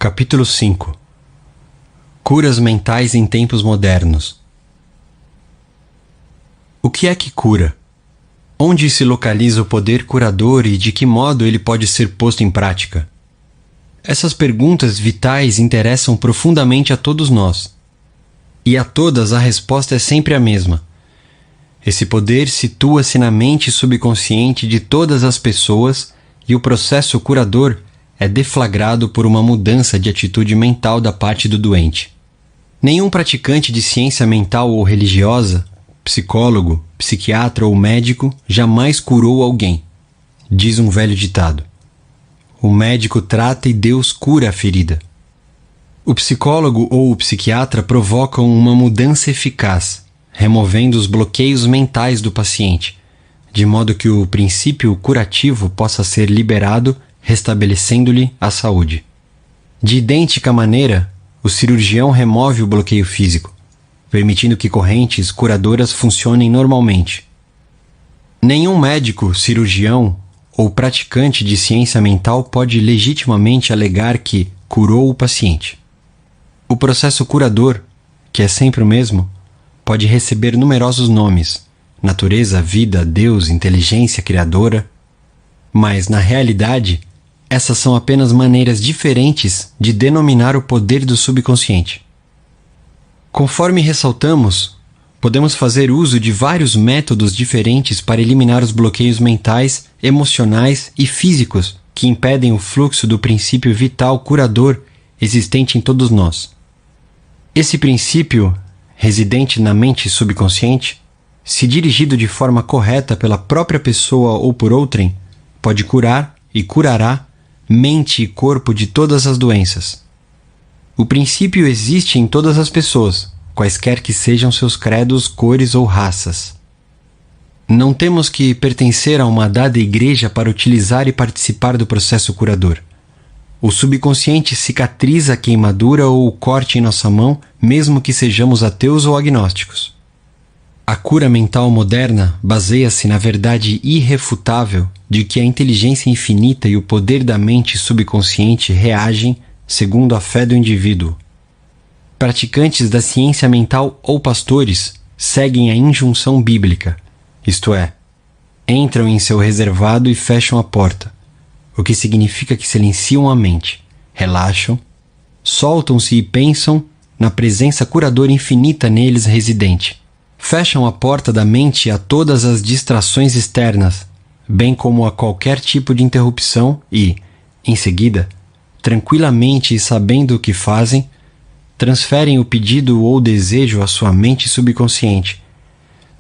Capítulo 5 Curas mentais em tempos modernos. O que é que cura? Onde se localiza o poder curador e de que modo ele pode ser posto em prática? Essas perguntas vitais interessam profundamente a todos nós. E a todas a resposta é sempre a mesma. Esse poder situa-se na mente subconsciente de todas as pessoas e o processo curador é deflagrado por uma mudança de atitude mental da parte do doente. Nenhum praticante de ciência mental ou religiosa, psicólogo, psiquiatra ou médico jamais curou alguém. Diz um velho ditado. O médico trata e Deus cura a ferida. O psicólogo ou o psiquiatra provocam uma mudança eficaz, removendo os bloqueios mentais do paciente, de modo que o princípio curativo possa ser liberado, restabelecendo-lhe a saúde. De idêntica maneira, o cirurgião remove o bloqueio físico, permitindo que correntes curadoras funcionem normalmente. Nenhum médico, cirurgião ou praticante de ciência mental pode legitimamente alegar que curou o paciente. O processo curador, que é sempre o mesmo, pode receber numerosos nomes: natureza, vida, Deus, inteligência criadora. Mas, na realidade, essas são apenas maneiras diferentes de denominar o poder do subconsciente. Conforme ressaltamos, podemos fazer uso de vários métodos diferentes para eliminar os bloqueios mentais, emocionais e físicos que impedem o fluxo do princípio vital curador existente em todos nós. Esse princípio, residente na mente subconsciente, se dirigido de forma correta pela própria pessoa ou por outrem, pode curar e curará mente e corpo de todas as doenças. O princípio existe em todas as pessoas, quaisquer que sejam seus credos, cores ou raças. Não temos que pertencer a uma dada igreja para utilizar e participar do processo curador. O subconsciente cicatriza a queimadura ou o corte em nossa mão, mesmo que sejamos ateus ou agnósticos. A cura mental moderna baseia-se na verdade irrefutável de que a inteligência infinita e o poder da mente subconsciente reagem segundo a fé do indivíduo. Praticantes da ciência mental ou pastores seguem a injunção bíblica, isto é, entram em seu reservado e fecham a porta, o que significa que silenciam a mente, relaxam, soltam-se e pensam na presença curadora infinita neles residente. Fecham a porta da mente a todas as distrações externas, bem como a qualquer tipo de interrupção e, em seguida, tranquilamente e sabendo o que fazem, transferem o pedido ou desejo à sua mente subconsciente,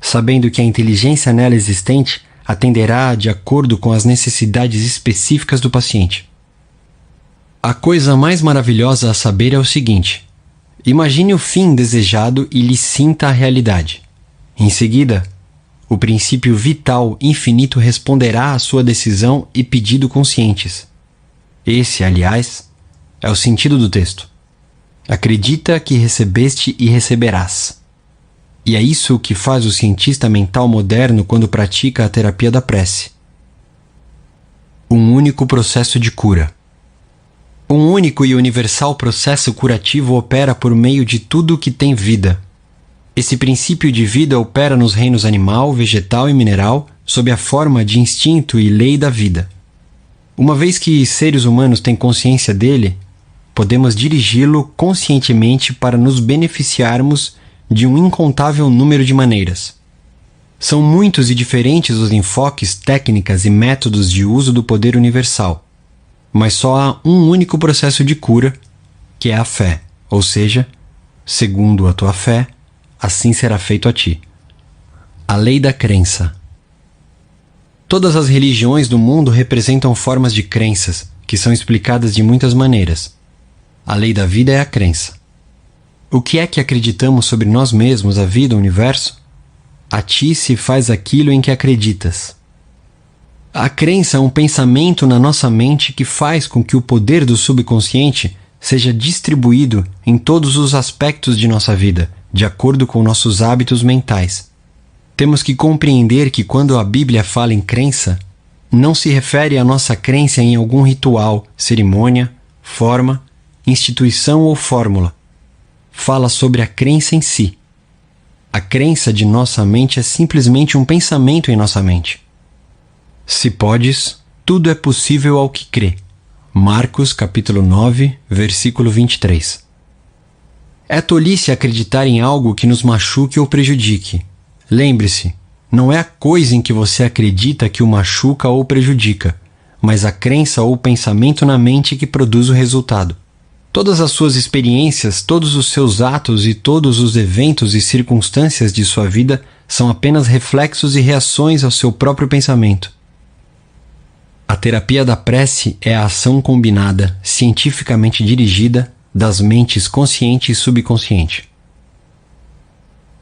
sabendo que a inteligência nela existente atenderá de acordo com as necessidades específicas do paciente. A coisa mais maravilhosa a saber é o seguinte: imagine o fim desejado e lhe sinta a realidade. Em seguida, o princípio vital infinito responderá à sua decisão e pedido conscientes. Esse, aliás, é o sentido do texto. Acredita que recebeste e receberás. E é isso que faz o cientista mental moderno quando pratica a terapia da prece. Um único processo de cura. Um único e universal processo curativo opera por meio de tudo o que tem vida. Esse princípio de vida opera nos reinos animal, vegetal e mineral sob a forma de instinto e lei da vida. Uma vez que seres humanos têm consciência dele, podemos dirigi-lo conscientemente para nos beneficiarmos de um incontável número de maneiras. São muitos e diferentes os enfoques, técnicas e métodos de uso do poder universal, mas só há um único processo de cura, que é a fé, ou seja, segundo a tua fé, assim será feito a ti. A lei da crença. Todas as religiões do mundo representam formas de crenças, que são explicadas de muitas maneiras. A lei da vida é a crença. O que é que acreditamos sobre nós mesmos, a vida, o universo? A ti se faz aquilo em que acreditas. A crença é um pensamento na nossa mente que faz com que o poder do subconsciente seja distribuído em todos os aspectos de nossa vida, de acordo com nossos hábitos mentais. Temos que compreender que quando a Bíblia fala em crença, não se refere à nossa crença em algum ritual, cerimônia, forma, instituição ou fórmula. Fala sobre a crença em si. A crença de nossa mente é simplesmente um pensamento em nossa mente. Se podes, tudo é possível ao que crê. Marcos capítulo 9, versículo 23. É tolice acreditar em algo que nos machuque ou prejudique. Lembre-se, não é a coisa em que você acredita que o machuca ou prejudica, mas a crença ou pensamento na mente que produz o resultado. Todas as suas experiências, todos os seus atos e todos os eventos e circunstâncias de sua vida são apenas reflexos e reações ao seu próprio pensamento. A terapia da prece é a ação combinada, cientificamente dirigida, das mentes consciente e subconsciente.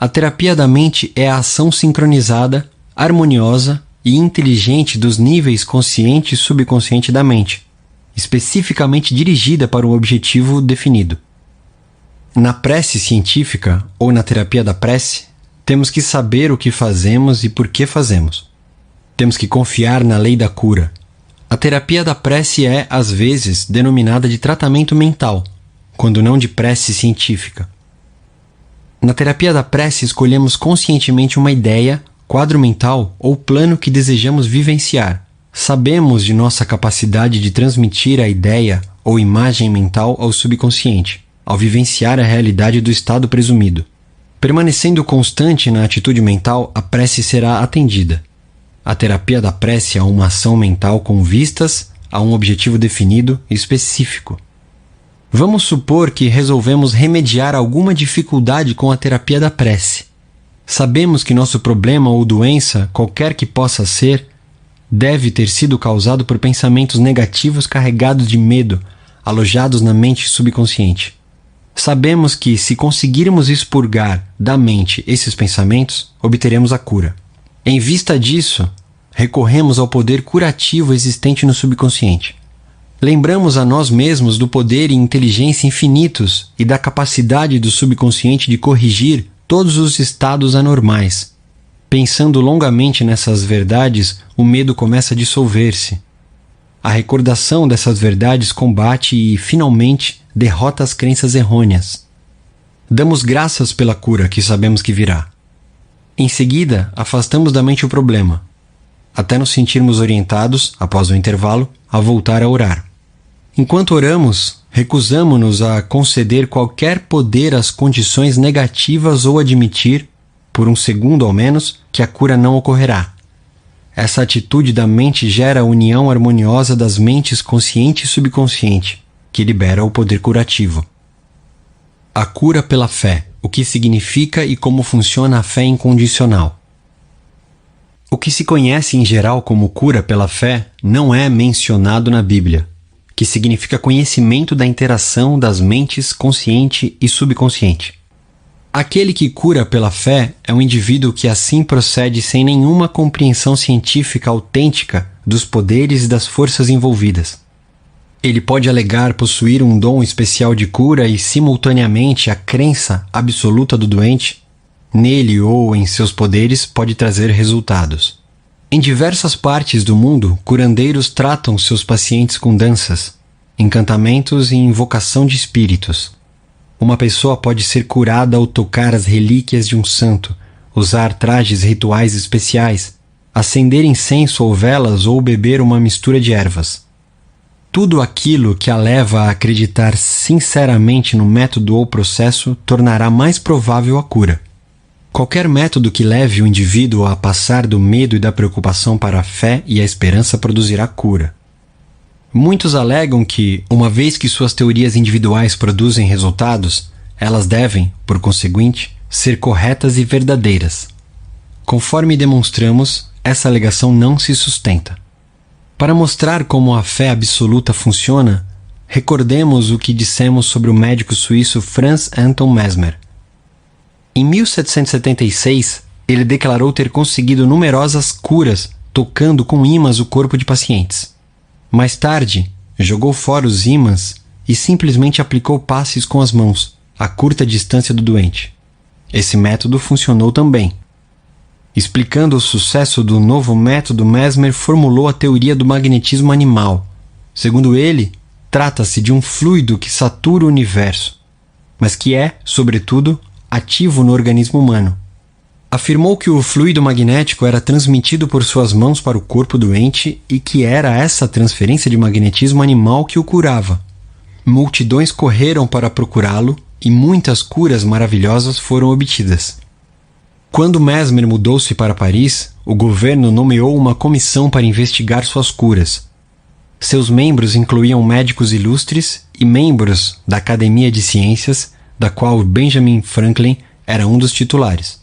A terapia da mente é a ação sincronizada, harmoniosa e inteligente dos níveis consciente e subconsciente da mente, especificamente dirigida para um objetivo definido. Na prece científica, ou na terapia da prece, temos que saber o que fazemos e por que fazemos. Temos que confiar na lei da cura. A terapia da prece é, às vezes, denominada de tratamento mental, quando não de prece científica. Na terapia da prece, escolhemos conscientemente uma ideia, quadro mental ou plano que desejamos vivenciar. Sabemos de nossa capacidade de transmitir a ideia ou imagem mental ao subconsciente, ao vivenciar a realidade do estado presumido. Permanecendo constante na atitude mental, a prece será atendida. A terapia da prece é uma ação mental com vistas a um objetivo definido e específico. Vamos supor que resolvemos remediar alguma dificuldade com a terapia da prece. Sabemos que nosso problema ou doença, qualquer que possa ser, deve ter sido causado por pensamentos negativos carregados de medo, alojados na mente subconsciente. Sabemos que, se conseguirmos expurgar da mente esses pensamentos, obteremos a cura. Em vista disso, recorremos ao poder curativo existente no subconsciente. Lembramos a nós mesmos do poder e inteligência infinitos e da capacidade do subconsciente de corrigir todos os estados anormais. Pensando longamente nessas verdades, o medo começa a dissolver-se. A recordação dessas verdades combate e, finalmente, derrota as crenças errôneas. Damos graças pela cura que sabemos que virá. Em seguida, afastamos da mente o problema, até nos sentirmos orientados, após o intervalo, a voltar a orar. Enquanto oramos, recusamo-nos a conceder qualquer poder às condições negativas ou admitir, por um segundo ao menos, que a cura não ocorrerá. Essa atitude da mente gera a união harmoniosa das mentes consciente e subconsciente, que libera o poder curativo. A cura pela fé. O que significa e como funciona a fé incondicional. O que se conhece em geral como cura pela fé não é mencionado na Bíblia, que significa conhecimento da interação das mentes consciente e subconsciente. Aquele que cura pela fé é um indivíduo que assim procede sem nenhuma compreensão científica autêntica dos poderes e das forças envolvidas. Ele pode alegar possuir um dom especial de cura e, simultaneamente, a crença absoluta do doente, nele ou em seus poderes, pode trazer resultados. Em diversas partes do mundo, curandeiros tratam seus pacientes com danças, encantamentos e invocação de espíritos. Uma pessoa pode ser curada ao tocar as relíquias de um santo, usar trajes rituais especiais, acender incenso ou velas ou beber uma mistura de ervas. Tudo aquilo que a leva a acreditar sinceramente no método ou processo tornará mais provável a cura. Qualquer método que leve o indivíduo a passar do medo e da preocupação para a fé e a esperança produzirá cura. Muitos alegam que, uma vez que suas teorias individuais produzem resultados, elas devem, por conseguinte, ser corretas e verdadeiras. Conforme demonstramos, essa alegação não se sustenta. Para mostrar como a fé absoluta funciona, recordemos o que dissemos sobre o médico suíço Franz Anton Mesmer. Em 1776, ele declarou ter conseguido numerosas curas tocando com ímãs o corpo de pacientes. Mais tarde, jogou fora os ímãs e simplesmente aplicou passes com as mãos, a curta distância do doente. Esse método funcionou também. Explicando o sucesso do novo método, Mesmer formulou a teoria do magnetismo animal. Segundo ele, trata-se de um fluido que satura o universo, mas que é, sobretudo, ativo no organismo humano. Afirmou que o fluido magnético era transmitido por suas mãos para o corpo doente e que era essa transferência de magnetismo animal que o curava. Multidões correram para procurá-lo e muitas curas maravilhosas foram obtidas. Quando Mesmer mudou-se para Paris, o governo nomeou uma comissão para investigar suas curas. Seus membros incluíam médicos ilustres e membros da Academia de Ciências, da qual Benjamin Franklin era um dos titulares.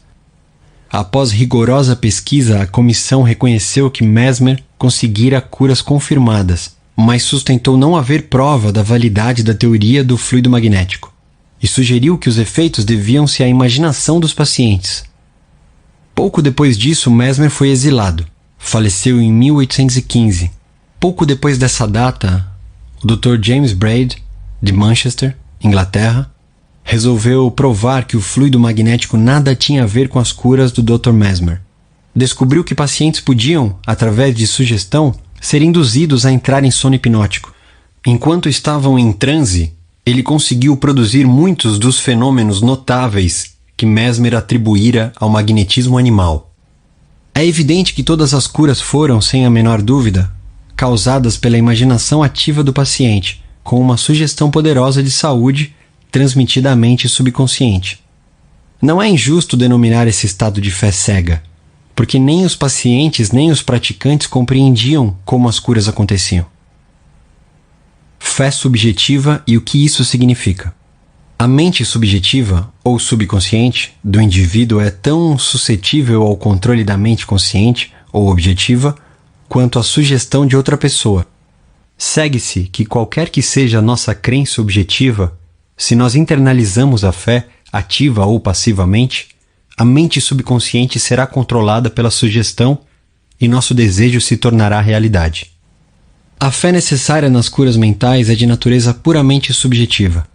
Após rigorosa pesquisa, a comissão reconheceu que Mesmer conseguira curas confirmadas, mas sustentou não haver prova da validade da teoria do fluido magnético, e sugeriu que os efeitos deviam-se à imaginação dos pacientes. Pouco depois disso, Mesmer foi exilado. Faleceu em 1815. Pouco depois dessa data, o Dr. James Braid, de Manchester, Inglaterra, resolveu provar que o fluido magnético nada tinha a ver com as curas do Dr. Mesmer. Descobriu que pacientes podiam, através de sugestão, ser induzidos a entrar em sono hipnótico. Enquanto estavam em transe, ele conseguiu produzir muitos dos fenômenos notáveis que Mesmer atribuíra ao magnetismo animal. É evidente que todas as curas foram, sem a menor dúvida, causadas pela imaginação ativa do paciente, com uma sugestão poderosa de saúde transmitida à mente subconsciente. Não é injusto denominar esse estado de fé cega, porque nem os pacientes nem os praticantes compreendiam como as curas aconteciam. Fé subjetiva e o que isso significa. A mente subjetiva, ou subconsciente, do indivíduo é tão suscetível ao controle da mente consciente, ou objetiva, quanto a sugestão de outra pessoa. Segue-se que qualquer que seja a nossa crença objetiva, se nós internalizamos a fé, ativa ou passivamente, a mente subconsciente será controlada pela sugestão e nosso desejo se tornará realidade. A fé necessária nas curas mentais é de natureza puramente subjetiva.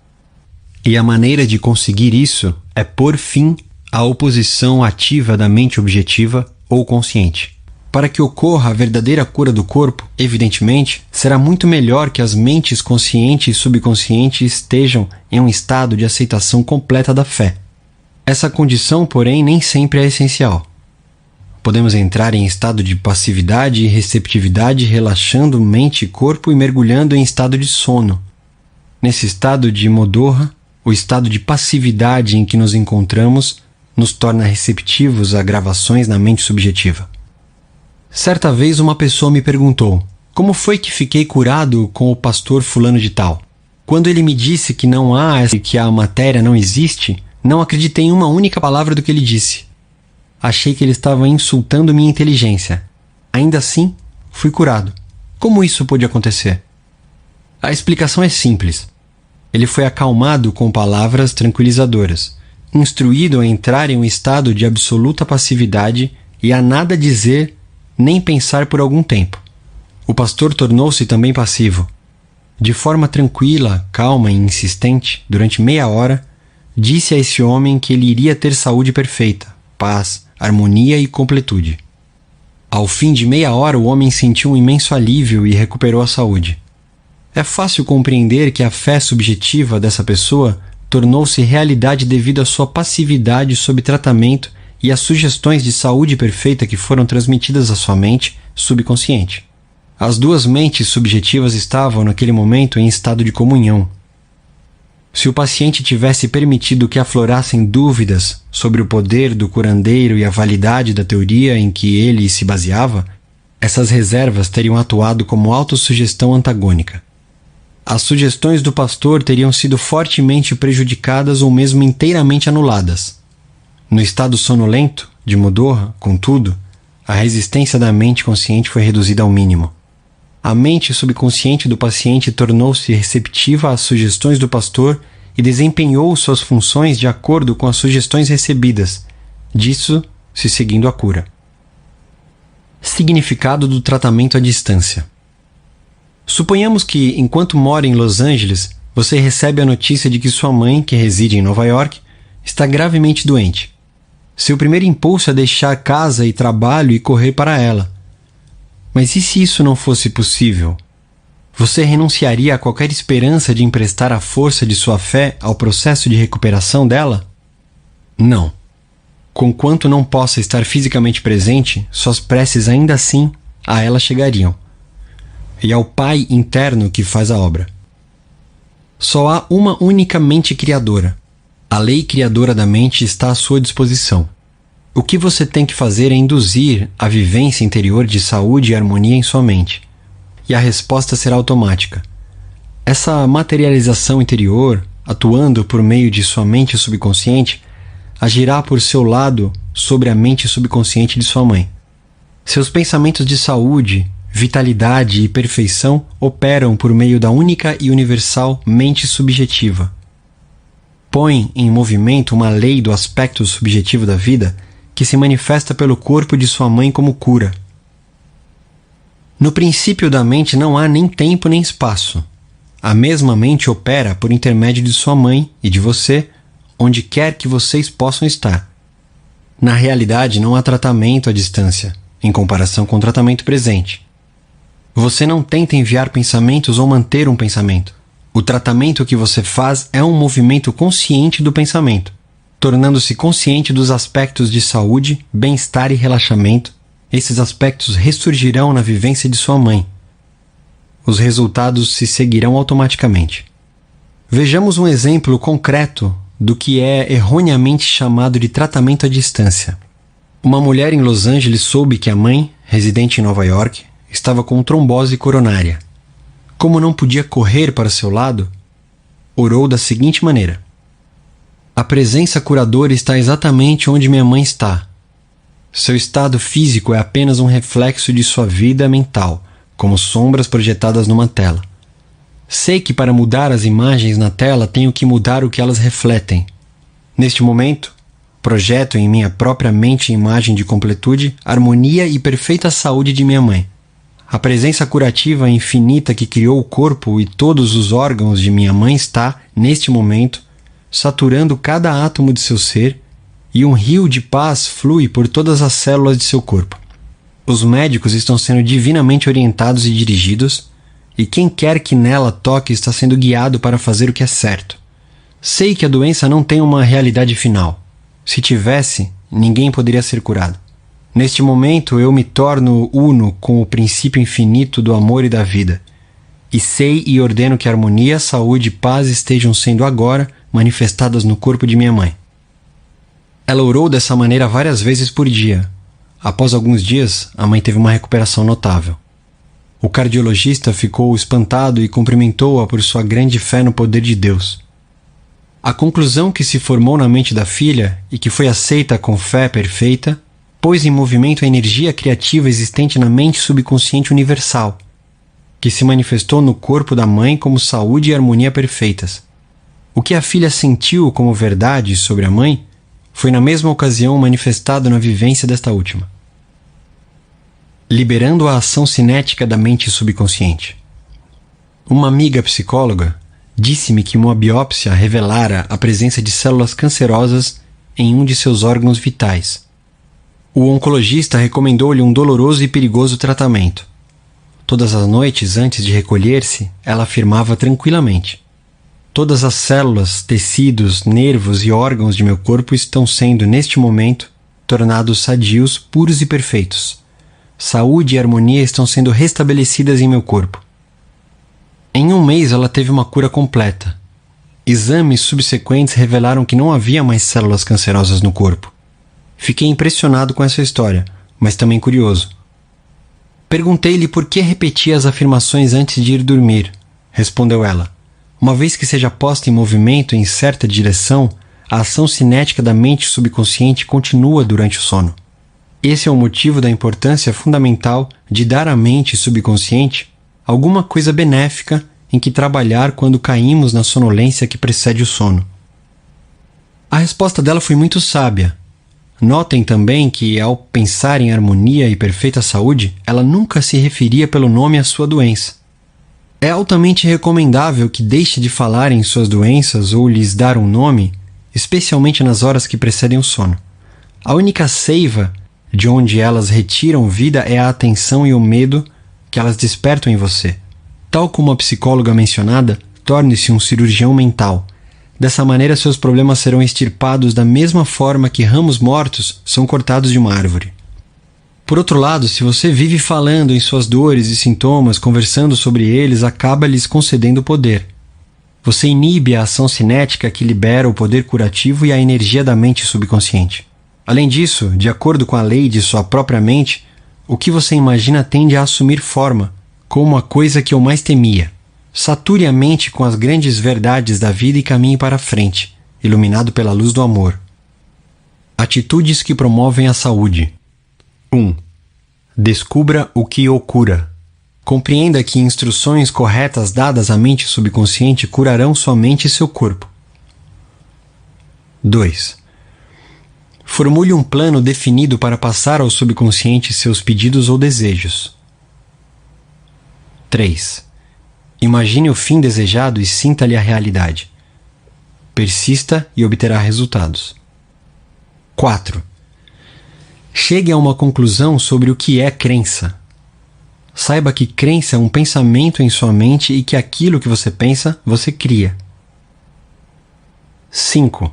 E a maneira de conseguir isso é pôr fim à oposição ativa da mente objetiva ou consciente. Para que ocorra a verdadeira cura do corpo, evidentemente, será muito melhor que as mentes consciente e subconsciente estejam em um estado de aceitação completa da fé. Essa condição, porém, nem sempre é essencial. Podemos entrar em estado de passividade e receptividade relaxando mente e corpo e mergulhando em estado de sono. Nesse estado de modorra, o estado de passividade em que nos encontramos nos torna receptivos a gravações na mente subjetiva. Certa vez uma pessoa me perguntou: como foi que fiquei curado com o pastor fulano de tal? Quando ele me disse que não há, que a matéria não existe, não acreditei em uma única palavra do que ele disse. Achei que ele estava insultando minha inteligência. Ainda assim, fui curado. Como isso pôde acontecer? A explicação é simples. Ele foi acalmado com palavras tranquilizadoras, instruído a entrar em um estado de absoluta passividade e a nada dizer nem pensar por algum tempo. O pastor tornou-se também passivo. De forma tranquila, calma e insistente, durante meia hora, disse a esse homem que ele iria ter saúde perfeita, paz, harmonia e completude. Ao fim de meia hora, o homem sentiu um imenso alívio e recuperou a saúde. É fácil compreender que a fé subjetiva dessa pessoa tornou-se realidade devido à sua passividade sob tratamento e às sugestões de saúde perfeita que foram transmitidas à sua mente subconsciente. As duas mentes subjetivas estavam, naquele momento, em estado de comunhão. Se o paciente tivesse permitido que aflorassem dúvidas sobre o poder do curandeiro e a validade da teoria em que ele se baseava, essas reservas teriam atuado como autossugestão antagônica. As sugestões do pastor teriam sido fortemente prejudicadas ou mesmo inteiramente anuladas. No estado sonolento, de modorra, contudo, a resistência da mente consciente foi reduzida ao mínimo. A mente subconsciente do paciente tornou-se receptiva às sugestões do pastor e desempenhou suas funções de acordo com as sugestões recebidas, disso se seguindo a cura. Significado do tratamento à distância. Suponhamos que, enquanto mora em Los Angeles, você recebe a notícia de que sua mãe, que reside em Nova York, está gravemente doente. Seu primeiro impulso é deixar casa e trabalho e correr para ela. Mas e se isso não fosse possível? Você renunciaria a qualquer esperança de emprestar a força de sua fé ao processo de recuperação dela? Não. Conquanto não possa estar fisicamente presente, suas preces ainda assim a ela chegariam. E ao Pai interno que faz a obra. Só há uma única mente criadora. A lei criadora da mente está à sua disposição. O que você tem que fazer é induzir a vivência interior de saúde e harmonia em sua mente. E a resposta será automática. Essa materialização interior, atuando por meio de sua mente subconsciente, agirá por seu lado sobre a mente subconsciente de sua mãe. Seus pensamentos de saúde, vitalidade e perfeição operam por meio da única e universal mente subjetiva. Põe em movimento uma lei do aspecto subjetivo da vida que se manifesta pelo corpo de sua mãe como cura. No princípio da mente não há nem tempo nem espaço. A mesma mente opera por intermédio de sua mãe e de você, onde quer que vocês possam estar. Na realidade, não há tratamento à distância, em comparação com o tratamento presente. Você não tenta enviar pensamentos ou manter um pensamento. O tratamento que você faz é um movimento consciente do pensamento, tornando-se consciente dos aspectos de saúde, bem-estar e relaxamento. Esses aspectos ressurgirão na vivência de sua mãe. Os resultados se seguirão automaticamente. Vejamos um exemplo concreto do que é erroneamente chamado de tratamento à distância. Uma mulher em Los Angeles soube que a mãe, residente em Nova York, estava com trombose coronária. Como não podia correr para seu lado, orou da seguinte maneira: a presença curadora está exatamente onde minha mãe está. Seu estado físico é apenas um reflexo de sua vida mental, como sombras projetadas numa tela. Sei que para mudar as imagens na tela tenho que mudar o que elas refletem. Neste momento, projeto em minha própria mente a imagem de completude, harmonia e perfeita saúde de minha mãe. A presença curativa infinita que criou o corpo e todos os órgãos de minha mãe está, neste momento, saturando cada átomo de seu ser, e um rio de paz flui por todas as células de seu corpo. Os médicos estão sendo divinamente orientados e dirigidos, e quem quer que nela toque está sendo guiado para fazer o que é certo. Sei que a doença não tem uma realidade final. Se tivesse, ninguém poderia ser curado. Neste momento, eu me torno uno com o princípio infinito do amor e da vida. E sei e ordeno que harmonia, saúde e paz estejam sendo agora manifestadas no corpo de minha mãe. Ela orou dessa maneira várias vezes por dia. Após alguns dias, a mãe teve uma recuperação notável. O cardiologista ficou espantado e cumprimentou-a por sua grande fé no poder de Deus. A conclusão que se formou na mente da filha e que foi aceita com fé perfeita pôs em movimento a energia criativa existente na mente subconsciente universal, que se manifestou no corpo da mãe como saúde e harmonia perfeitas. O que a filha sentiu como verdade sobre a mãe foi na mesma ocasião manifestado na vivência desta última, liberando a ação cinética da mente subconsciente. Uma amiga psicóloga disse-me que uma biópsia revelara a presença de células cancerosas em um de seus órgãos vitais. O oncologista recomendou-lhe um doloroso e perigoso tratamento. Todas as noites, antes de recolher-se, ela afirmava tranquilamente: todas as células, tecidos, nervos e órgãos de meu corpo estão sendo, neste momento, tornados sadios, puros e perfeitos. Saúde e harmonia estão sendo restabelecidas em meu corpo. Em um mês ela teve uma cura completa. Exames subsequentes revelaram que não havia mais células cancerosas no corpo. Fiquei impressionado com essa história, mas também curioso. Perguntei-lhe por que repetia as afirmações antes de ir dormir. Respondeu ela: uma vez que seja posta em movimento em certa direção, a ação cinética da mente subconsciente continua durante o sono. Esse é o motivo da importância fundamental de dar à mente subconsciente alguma coisa benéfica em que trabalhar quando caímos na sonolência que precede o sono. A resposta dela foi muito sábia. Notem também que, ao pensar em harmonia e perfeita saúde, ela nunca se referia pelo nome à sua doença. É altamente recomendável que deixe de falar em suas doenças ou lhes dar um nome, especialmente nas horas que precedem o sono. A única seiva de onde elas retiram vida é a atenção e o medo que elas despertam em você. Tal como a psicóloga mencionada, torne-se um cirurgião mental. Dessa maneira, seus problemas serão extirpados da mesma forma que ramos mortos são cortados de uma árvore. Por outro lado, se você vive falando em suas dores e sintomas, conversando sobre eles, acaba lhes concedendo poder. Você inibe a ação cinética que libera o poder curativo e a energia da mente subconsciente. Além disso, de acordo com a lei de sua própria mente, o que você imagina tende a assumir forma, como a coisa que eu mais temia. Sature a mente com as grandes verdades da vida e caminhe para a frente, iluminado pela luz do amor. Atitudes que promovem a saúde. 1. Descubra o que o cura. Compreenda que instruções corretas dadas à mente subconsciente curarão sua mente e seu corpo. 2. Formule um plano definido para passar ao subconsciente seus pedidos ou desejos. 3. Imagine o fim desejado e sinta-lhe a realidade. Persista e obterá resultados. 4. Chegue a uma conclusão sobre o que é crença. Saiba que crença é um pensamento em sua mente e que aquilo que você pensa, você cria. 5.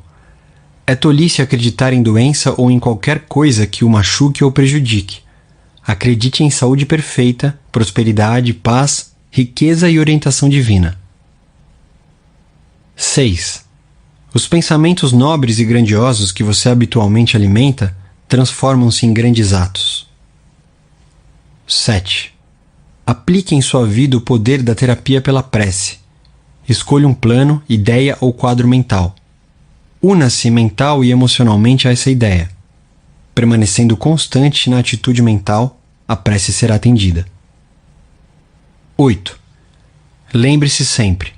É tolice acreditar em doença ou em qualquer coisa que o machuque ou prejudique. Acredite em saúde perfeita, prosperidade, paz, riqueza e orientação divina. 6. Os pensamentos nobres e grandiosos que você habitualmente alimenta transformam-se em grandes atos. 7. Aplique em sua vida o poder da terapia pela prece. Escolha um plano, ideia ou quadro mental. Una-se mental e emocionalmente a essa ideia. Permanecendo constante na atitude mental, a prece será atendida. 8. Lembre-se sempre: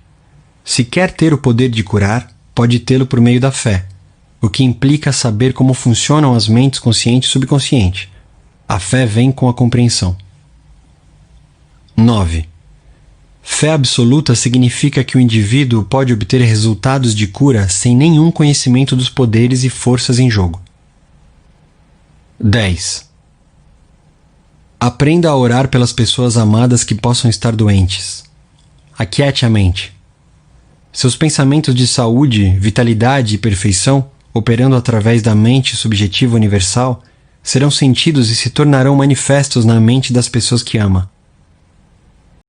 se quer ter o poder de curar, pode tê-lo por meio da fé, o que implica saber como funcionam as mentes consciente e subconsciente. A fé vem com a compreensão. 9. Fé absoluta significa que o indivíduo pode obter resultados de cura sem nenhum conhecimento dos poderes e forças em jogo. 10. Aprenda a orar pelas pessoas amadas que possam estar doentes. Aquiete a mente. Seus pensamentos de saúde, vitalidade e perfeição, operando através da mente subjetiva universal, serão sentidos e se tornarão manifestos na mente das pessoas que ama.